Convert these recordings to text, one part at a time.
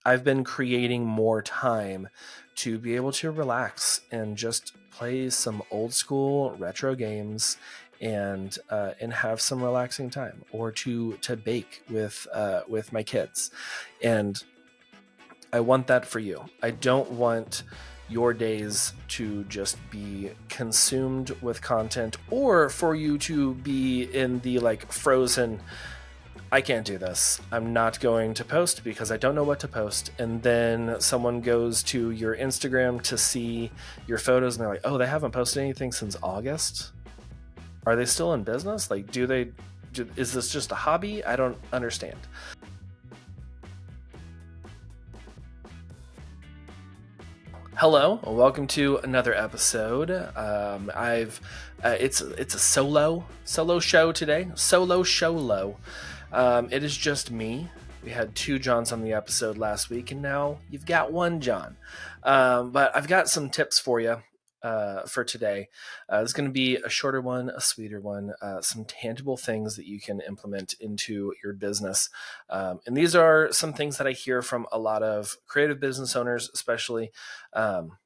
I've been creating more time to be able to relax and just play some old school retro games and have some relaxing time, or to bake with my kids. And I want that for you. I don't want your days to just be consumed with content, or for you to be in the like frozen, I can't do this, I'm not going to post because I don't know what to post. And then someone goes to your Instagram to see your photos and they're like, oh, they haven't posted anything since August. Are they still in business? Like, is this just a hobby? I don't understand. Hello, welcome to another episode. I've it's a solo show today. Solo show low. It is just me. We had two Johns on the episode last week, and now you've got one John. But I've got some tips for you for today. It's going to be a shorter one, a sweeter one, some tangible things that you can implement into your business. And these are some things that I hear from a lot of creative business owners, especially, um,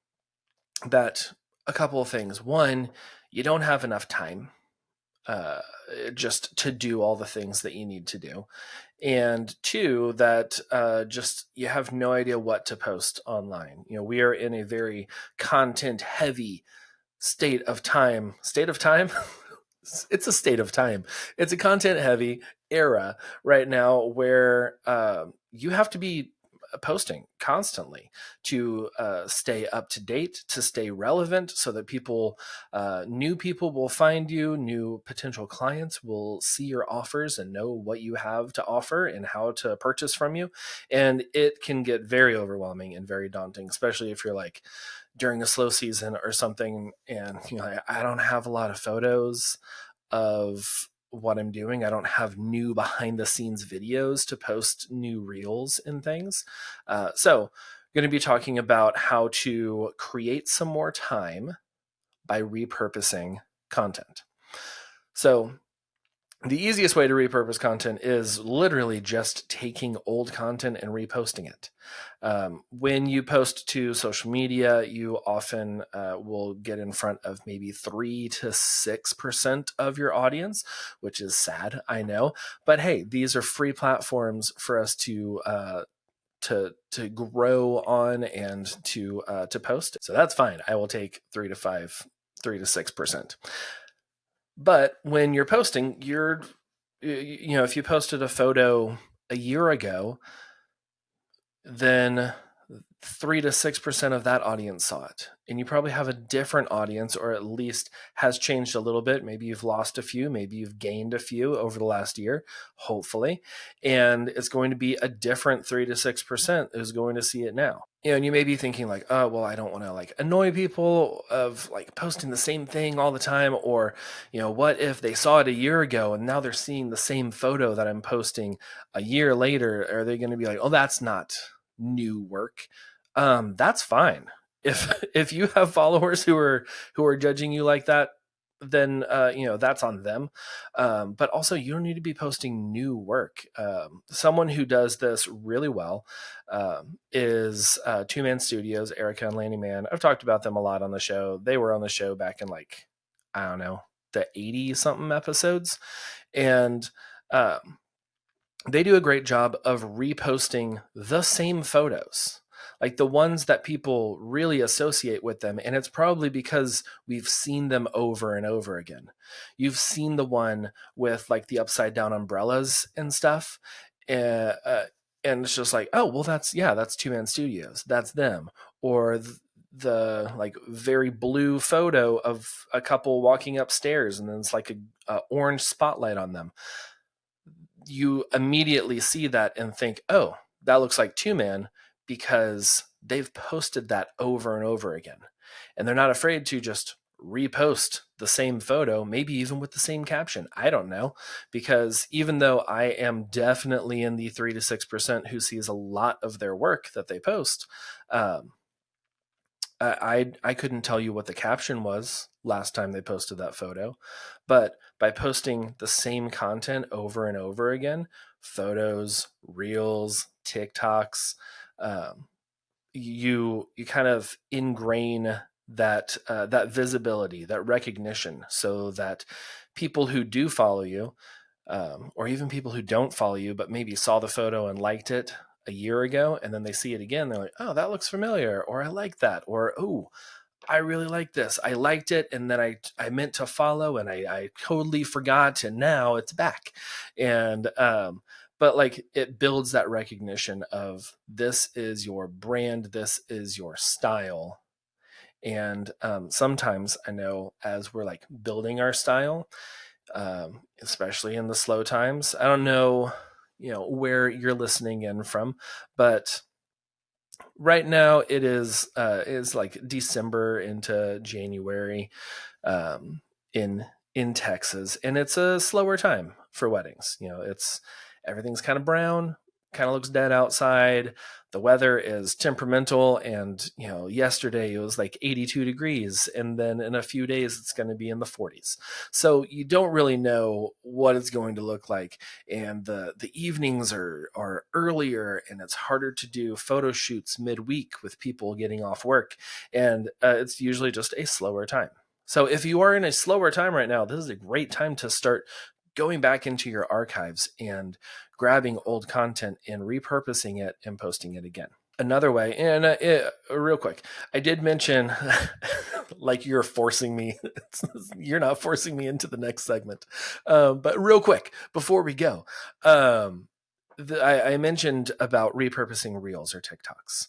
that a couple of things. One, you don't have enough time uh, just to do all the things that you need to do. And two, that just you have no idea what to post online. You know, we are in a very content heavy state of time. State of time? It's a state of time. It's a content heavy era right now where you have to be posting constantly to stay up to date, to stay relevant, so that new people will find you, new potential clients will see your offers and know what you have to offer and how to purchase from you. And it can get very overwhelming and very daunting, especially if you're like during a slow season or something, and I don't have a lot of photos of what I'm doing. I don't have new behind the scenes videos to post, new reels and things. So going to be talking about how to create some more time by repurposing content. So the easiest way to repurpose content is literally just taking old content and reposting it. When you post to social media, you often will get in front of maybe 3 to 6% of your audience, which is sad, I know. But hey, these are free platforms for us to grow on and to post. So that's fine. I will take 3 to 6%. But when you're posting, if you posted a photo a year ago, then 3 to 6% of that audience saw it. And you probably have a different audience, or at least has changed a little bit. Maybe you've lost a few, maybe you've gained a few over the last year, hopefully. And it's going to be a different 3 to 6% who's going to see it now. And you may be thinking like, oh, well, I don't want to like annoy people of like posting the same thing all the time. Or, what if they saw it a year ago and now they're seeing the same photo that I'm posting a year later? Are they going to be like, oh, that's not new work? That's fine. If you have followers who are judging you like that, then that's on them. But also, you don't need to be posting new work. Someone who does this really well is Two Man Studios, Erica and Lanny Man. I've talked about them a lot on the show. They were on the show back in like, I don't know, the 80 something episodes, and they do a great job of reposting the same photos, like the ones that people really associate with them. And it's probably because we've seen them over and over again. You've seen the one with like the upside down umbrellas and stuff. And it's just like, oh, well, that's Two Man Studios. That's them. Or the like very blue photo of a couple walking upstairs, and then it's like a orange spotlight on them. You immediately see that and think, oh, that looks like Two Man, because they've posted that over and over again. And they're not afraid to just repost the same photo, maybe even with the same caption. I don't know, because even though I am definitely in the 3 to 6% who sees a lot of their work that they post, I couldn't tell you what the caption was last time they posted that photo. But by posting the same content over and over again, photos, reels, TikToks, um, you kind of ingrain that visibility, that recognition, so that people who do follow you, or even people who don't follow you but maybe saw the photo and liked it a year ago, and then they see it again, they're like, oh, that looks familiar, or I like that, or oh, I really like this. I liked it, and then I meant to follow, and I totally forgot, and now it's back. And but like it builds that recognition of this is your brand, this is your style. And sometimes I know as we're like building our style, especially in the slow times, I don't know, where you're listening in from, but right now it is like December into January, um, in Texas, and it's a slower time for weddings. It's everything's kind of brown, kind of looks dead outside. The weather is temperamental, and yesterday it was like 82 degrees, and then in a few days it's going to be in the 40s. So you don't really know what it's going to look like, and the evenings are earlier, and it's harder to do photo shoots midweek with people getting off work, and it's usually just a slower time. So if you are in a slower time right now, this is a great time to start going back into your archives and grabbing old content and repurposing it and posting it again. Another way, and real quick, I did mention, like you're forcing me, you're not forcing me into the next segment. But real quick, before we go, I mentioned about repurposing reels or TikToks.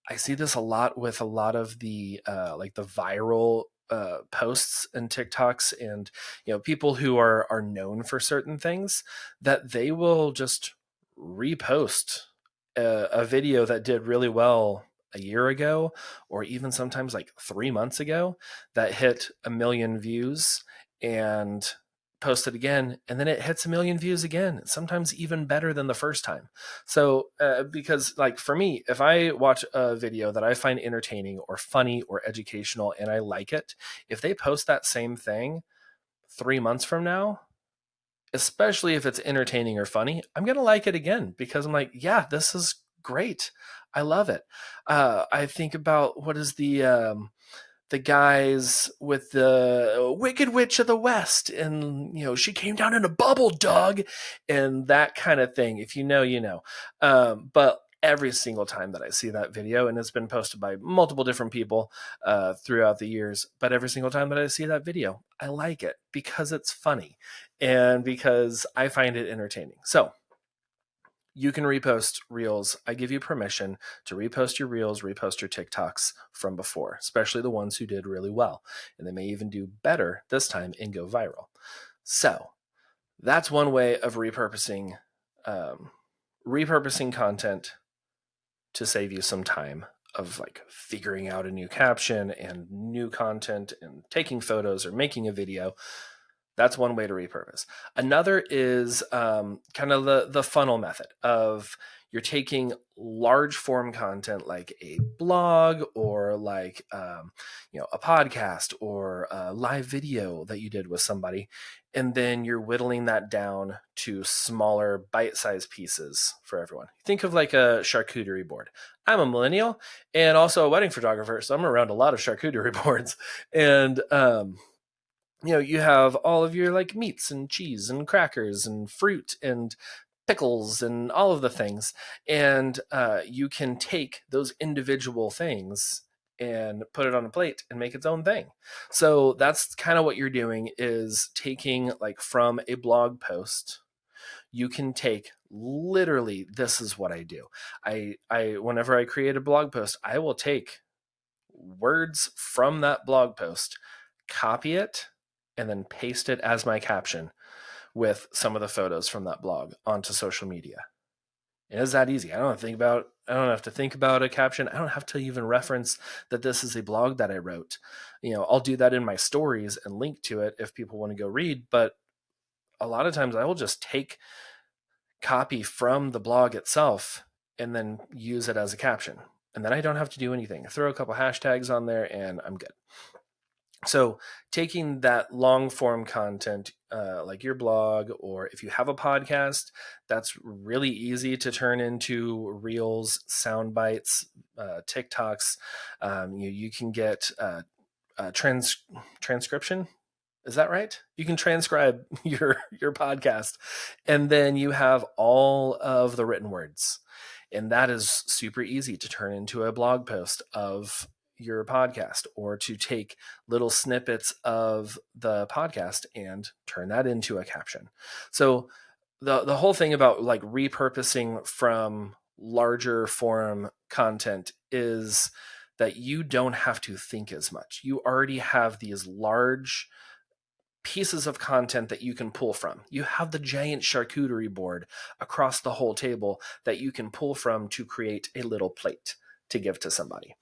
I see this a lot with a lot of the like the viral posts and TikToks, and people who are known for certain things, that they will just repost a video that did really well a year ago, or even sometimes like 3 months ago, that hit 1 million views, and post it again, and then it hits 1 million views again, sometimes even better than the first time. So because like for me, if I watch a video that I find entertaining or funny or educational and I like it, if they post that same thing 3 months from now, especially if it's entertaining or funny, I'm going to like it again, because I'm like, yeah, this is great. I love it. I think about, what is the guys with the Wicked Witch of the West, and she came down in a bubble, dog, and that kind of thing. If you know, you know. But every single time that I see that video, and it's been posted by multiple different people throughout the years, but every single time that I see that video, I like it because it's funny and because I find it entertaining. So you can repost reels. I give you permission to repost your reels, repost your TikToks from before, especially the ones who did really well. And they may even do better this time and go viral. So that's one way of repurposing content to save you some time of like figuring out a new caption and new content and taking photos or making a video. That's one way to repurpose. Another is kind of the funnel method of, you're taking large form content like a blog, or like a podcast, or a live video that you did with somebody, and then you're whittling that down to smaller bite-sized pieces for everyone. Think of like a charcuterie board. I'm a millennial and also a wedding photographer, so I'm around a lot of charcuterie boards, and you have all of your like meats and cheese and crackers and fruit and pickles and all of the things. And you can take those individual things and put it on a plate and make its own thing. So that's kind of what you're doing, is taking like from a blog post. You can take, literally, this is what I do. I whenever I create a blog post, I will take words from that blog post, copy it, and then paste it as my caption with some of the photos from that blog onto social media. It is that easy. I don't have to think about a caption. I don't have to even reference that this is a blog that I wrote. I'll do that in my stories and link to it if people want to go read, but a lot of times I will just take copy from the blog itself and then use it as a caption. And then I don't have to do anything. I throw a couple hashtags on there and I'm good. So taking that long form content, like your blog, or if you have a podcast, that's really easy to turn into reels, sound bites, TikToks. You can get transcription. Is that right? You can transcribe your podcast, and then you have all of the written words, and that is super easy to turn into a blog post of your podcast, or to take little snippets of the podcast and turn that into a caption. So the whole thing about like repurposing from larger form content is that you don't have to think as much. You already have these large pieces of content that you can pull from. You have the giant charcuterie board across the whole table that you can pull from to create a little plate to give to somebody.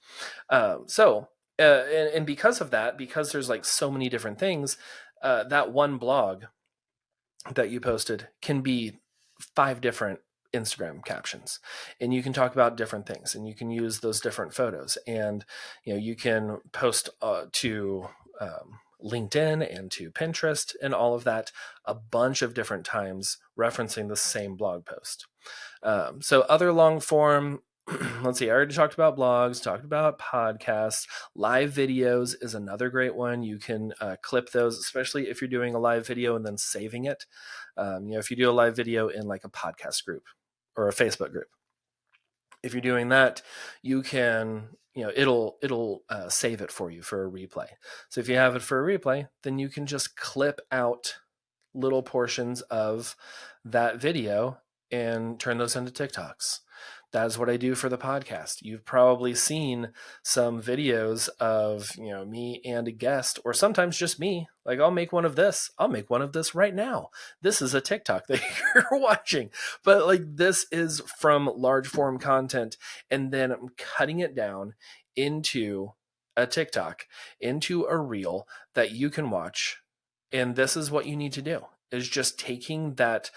And because of that, because there's like so many different things, that one blog that you posted can be 5 different Instagram captions, and you can talk about different things, and you can use those different photos, and you can post to LinkedIn and to Pinterest and all of that a bunch of different times, referencing the same blog post. So other long form, let's see, I already talked about blogs, talked about podcasts. Live videos is another great one. You can clip those, especially if you're doing a live video and then saving it. If you do a live video in like a podcast group or a Facebook group, if you're doing that, you can, it'll save it for you for a replay. So if you have it for a replay, then you can just clip out little portions of that video and turn those into TikToks. That's what I do for the podcast. You've probably seen some videos of, me and a guest, or sometimes just me. Like, I'll make one of this. I'll make one of this right now. This is a TikTok that you're watching. But like, this is from large form content. And then I'm cutting it down into a TikTok, into a reel that you can watch. And this is what you need to do, is just taking that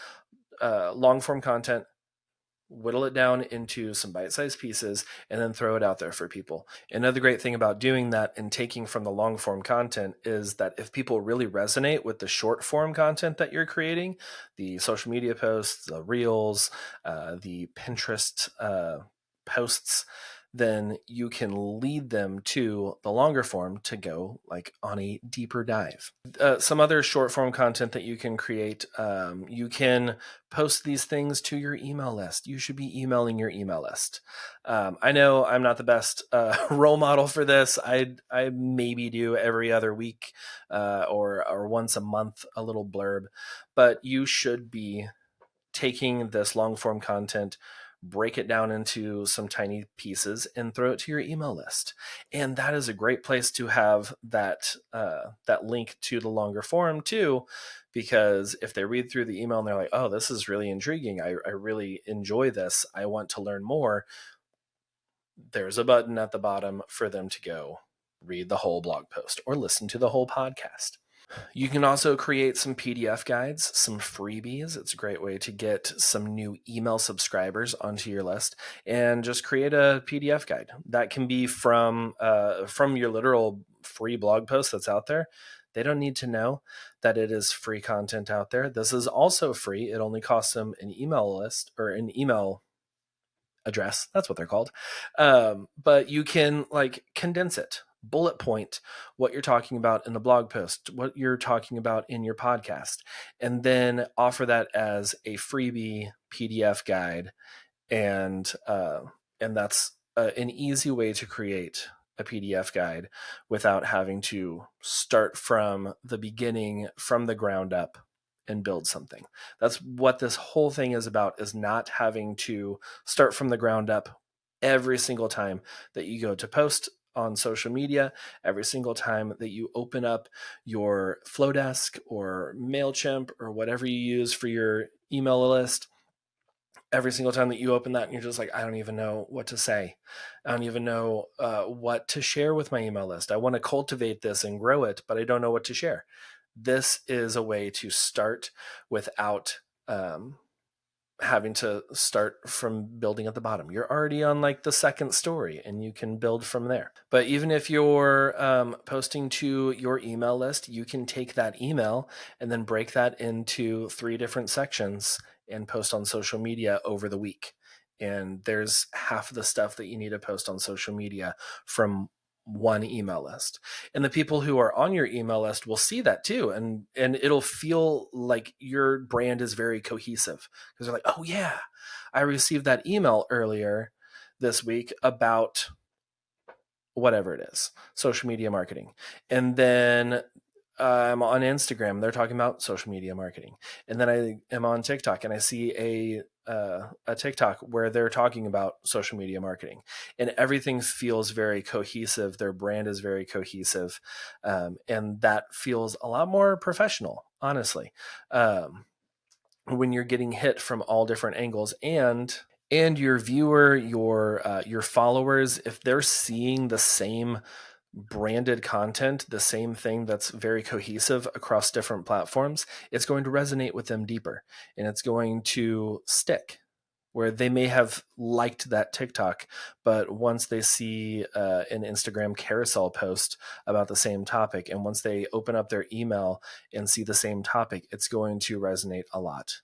long form content, whittle it down into some bite-sized pieces, and then throw it out there for people. Another great thing about doing that and taking from the long form content is that if people really resonate with the short form content that you're creating, the social media posts, the reels, the Pinterest posts, then you can lead them to the longer form to go like on a deeper dive. Some other short form content that you can create, you can post these things to your email list. You should be emailing your email list. I know I'm not the best role model for this. I maybe do every other week or once a month a little blurb, but you should be taking this long form content, break it down into some tiny pieces, and throw it to your email list. And that is a great place to have that link to the longer form too, because if they read through the email and they're like, oh, this is really intriguing, I really enjoy this, I want to learn more, there's a button at the bottom for them to go read the whole blog post or listen to the whole podcast. You can also create some PDF guides, some freebies. It's a great way to get some new email subscribers onto your list, and just create a PDF guide. That can be from your literal free blog post that's out there. They don't need to know that it is free content out there. This is also free. It only costs them an email list or an email address. That's what they're called. But you can like condense it, bullet point what you're talking about in the blog post, what you're talking about in your podcast, and then offer that as a freebie PDF guide. And that's an easy way to create a PDF guide without having to start from the beginning, from the ground up, and build something. That's what this whole thing is about, is not having to start from the ground up every single time that you go to post on social media, every single time that you open up your Flowdesk or MailChimp or whatever you use for your email list. Every single time that you open that and you're just like, I don't even know what to say. I don't even know what to share with my email list. I want to cultivate this and grow it, but I don't know what to share. This is a way to start without having to start from building at the bottom. You're already on like the second story and you can build from there. But even if you're posting to your email list, you can take that email and then break that into 3 different sections and post on social media over the week. And there's half of the stuff that you need to post on social media from one email list, and the people who are on your email list will see that too, and it'll feel like your brand is very cohesive because they're like, oh yeah, I received that email earlier this week about whatever it is, social media marketing. And then I'm on Instagram, they're talking about social media marketing. And then I am on TikTok and I see a TikTok where they're talking about social media marketing, and everything feels very cohesive. Their brand is very cohesive. And that feels a lot more professional, honestly. When you're getting hit from all different angles, and your viewer, your followers, if they're seeing the same branded content, the same thing that's very cohesive across different platforms, it's going to resonate with them deeper, and it's going to stick. Where they may have liked that TikTok, but once they see an Instagram carousel post about the same topic, and once they open up their email and see the same topic, it's going to resonate a lot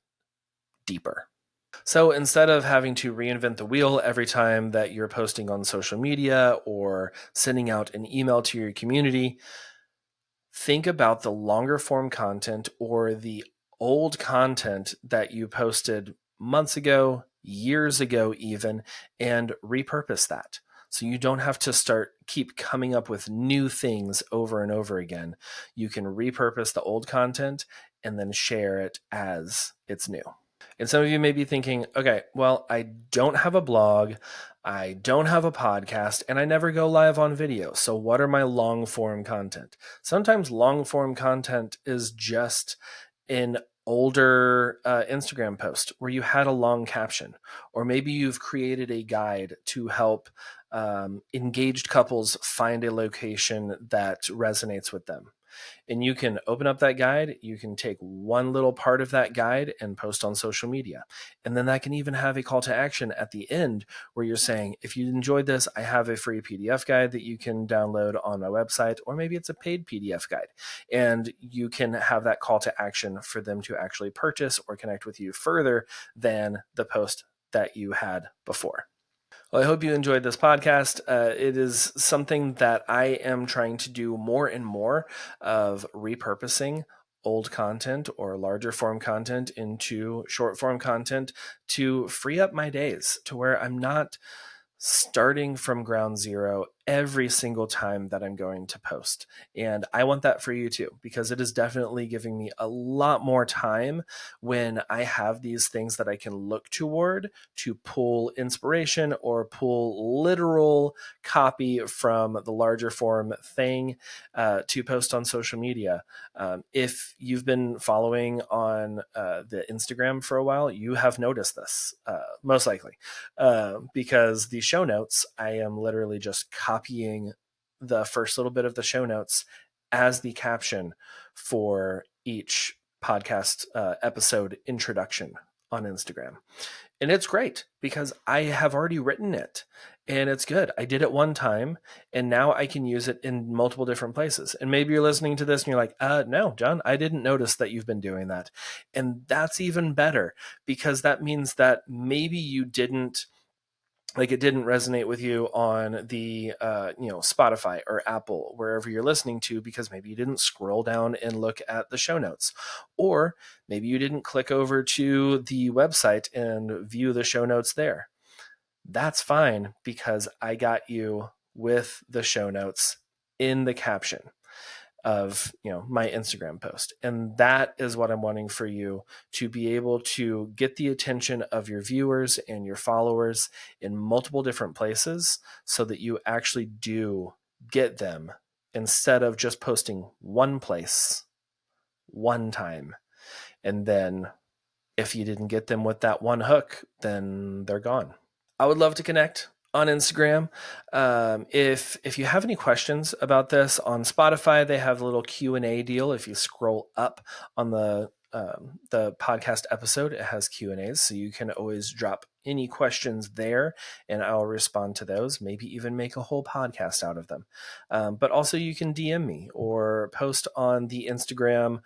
deeper. So instead of having to reinvent the wheel every time that you're posting on social media or sending out an email to your community, think about the longer form content or the old content that you posted months ago, years ago, even, and repurpose that. So you don't have to keep coming up with new things over and over again. You can repurpose the old content and then share it as it's new. And some of you may be thinking, okay, well, I don't have a blog, I don't have a podcast, and I never go live on video. So what are my long form content? Sometimes long form content is just an older Instagram post where you had a long caption, or maybe you've created a guide to help engaged couples find a location that resonates with them. And you can open up that guide. You can take one little part of that guide and post on social media. And then that can even have a call to action at the end where you're saying, if you enjoyed this, I have a free PDF guide that you can download on my website, or maybe it's a paid PDF guide. And you can have that call to action for them to actually purchase or connect with you further than the post that you had before. Well, I hope you enjoyed this podcast. It is something that I am trying to do more and more of, repurposing old content or larger form content into short form content to free up my days to where I'm not starting from ground zero every single time that I'm going to post. And I want that for you too, because it is definitely giving me a lot more time when I have these things that I can look toward to pull inspiration or pull literal copy from the larger form thing to post on social media. If you've been following on the Instagram for a while, you have noticed this, most likely, because the show notes, I am literally just copying the first little bit of the show notes as the caption for each podcast episode introduction on Instagram. And it's great because I have already written it and it's good. I did it one time and now I can use it in multiple different places. And maybe you're listening to this and you're like, no, John, I didn't notice that you've been doing that. And that's even better, because that means that maybe you didn't, like, it didn't resonate with you on the Spotify or Apple, wherever you're listening to, because maybe you didn't scroll down and look at the show notes, or maybe you didn't click over to the website and view the show notes there. That's fine, because I got you with the show notes in the caption of my Instagram post. And that is what I'm wanting for you, to be able to get the attention of your viewers and your followers in multiple different places so that you actually do get them, instead of just posting one place one time. And then if you didn't get them with that one hook, then they're gone. I would love to connect on Instagram. If you have any questions about this, on Spotify, they have a little Q&A deal. If you scroll up on the the podcast episode, it has Q&As, so you can always drop any questions there, and I'll respond to those, maybe even make a whole podcast out of them. But also you can DM me or post on the Instagram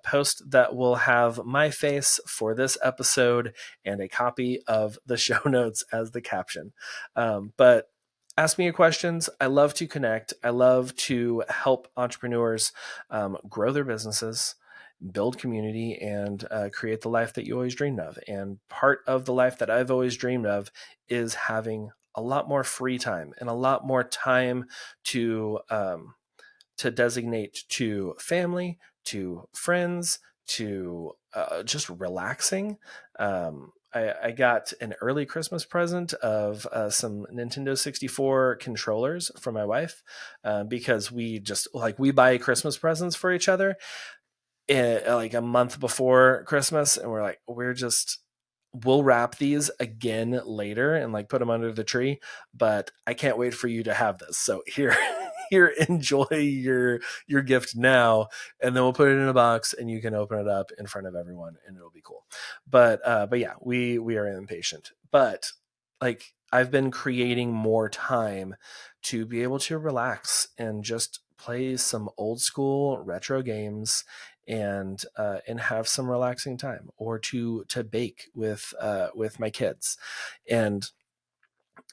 post that will have my face for this episode and a copy of the show notes as the caption. But ask me your questions. I love to connect. I love to help entrepreneurs grow their businesses, build community, and create the life that you always dreamed of. And part of the life that I've always dreamed of is having a lot more free time and a lot more time to designate to family, to friends, to just relaxing. I got an early Christmas present of some Nintendo 64 controllers from my wife because we just we buy Christmas presents for each other like a month before Christmas, and we'll wrap these again later and like put them under the tree. But I can't wait for you to have this. So here, here, enjoy your gift now, and then we'll put it in a box, and you can open it up in front of everyone, and it'll be cool. But yeah, we are impatient. But like I've been creating more time to be able to relax and just play some old school retro games and have some relaxing time, or to bake with my kids. And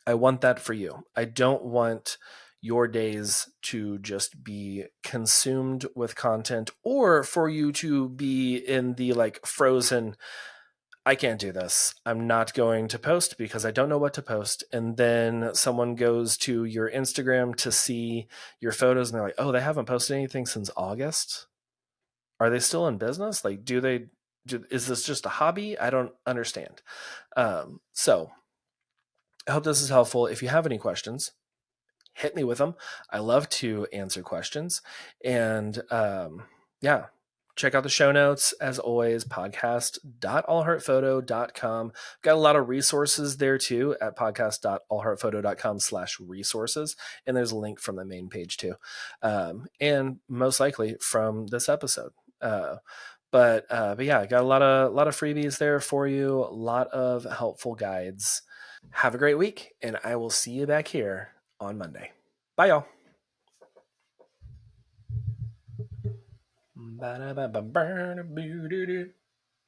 I want that for you. I don't want your days to just be consumed with content, or for you to be in the like frozen, I can't do this, I'm not going to post because I don't know what to post. And then someone goes to your Instagram to see your photos and they're like, oh, they haven't posted anything since August. Are they still in business? Like, is this just a hobby? I don't understand. So I hope this is helpful. If you have any questions, hit me with them. I love to answer questions. And yeah, check out the show notes. As always, podcast.allheartphoto.com. Got a lot of resources there too at podcast.allheartphoto.com/resources. And there's a link from the main page too. And most likely from this episode. But yeah, got a lot of freebies there for you, a lot of helpful guides. Have a great week, and I will see you back here on Monday. Bye, y'all.